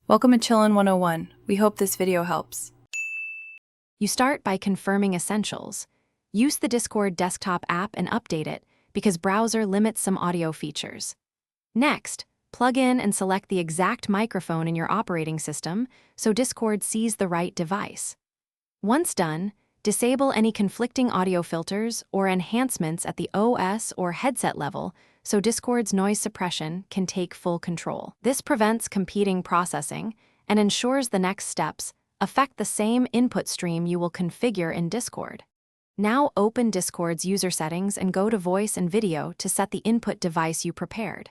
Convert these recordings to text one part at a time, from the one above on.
Welcome to Chillin' 101. We hope this video helps. You start by confirming essentials. Use the Discord desktop app and update it because browser limits some audio features. Next, plug in and select the exact microphone in your operating system so Discord sees the right device. Once done, disable any conflicting audio filters or enhancements at the OS or headset level so Discord's noise suppression can take full control. This prevents competing processing and ensures the next steps affect the same input stream you will configure in Discord. Now open Discord's user settings and go to voice and video to set the input device you prepared.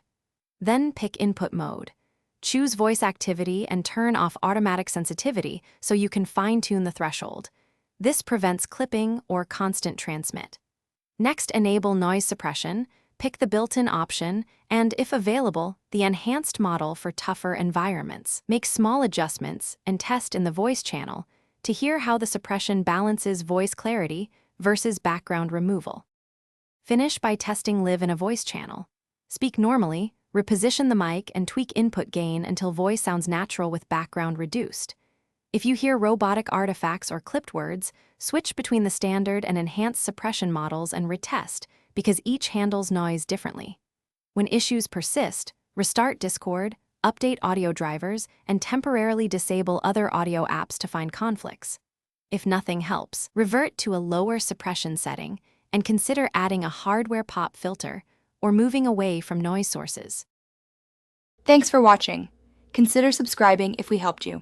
Then pick input mode. Choose voice activity and turn off automatic sensitivity so you can fine-tune the threshold. This prevents clipping or constant transmit. Next, enable noise suppression. Pick the built-in option and, if available, the enhanced model for tougher environments. Make small adjustments and test in the voice channel to hear how the suppression balances voice clarity versus background removal. Finish by testing live in a voice channel. Speak normally, reposition the mic, and tweak input gain until voice sounds natural with background reduced. If you hear robotic artifacts or clipped words, switch between the standard and enhanced suppression models and retest, because each handles noise differently. When issues persist, restart Discord, update audio drivers, and temporarily disable other audio apps to find conflicts. If nothing helps, revert to a lower suppression setting and consider adding a hardware pop filter or moving away from noise sources. Thanks for watching. Consider subscribing if we helped you.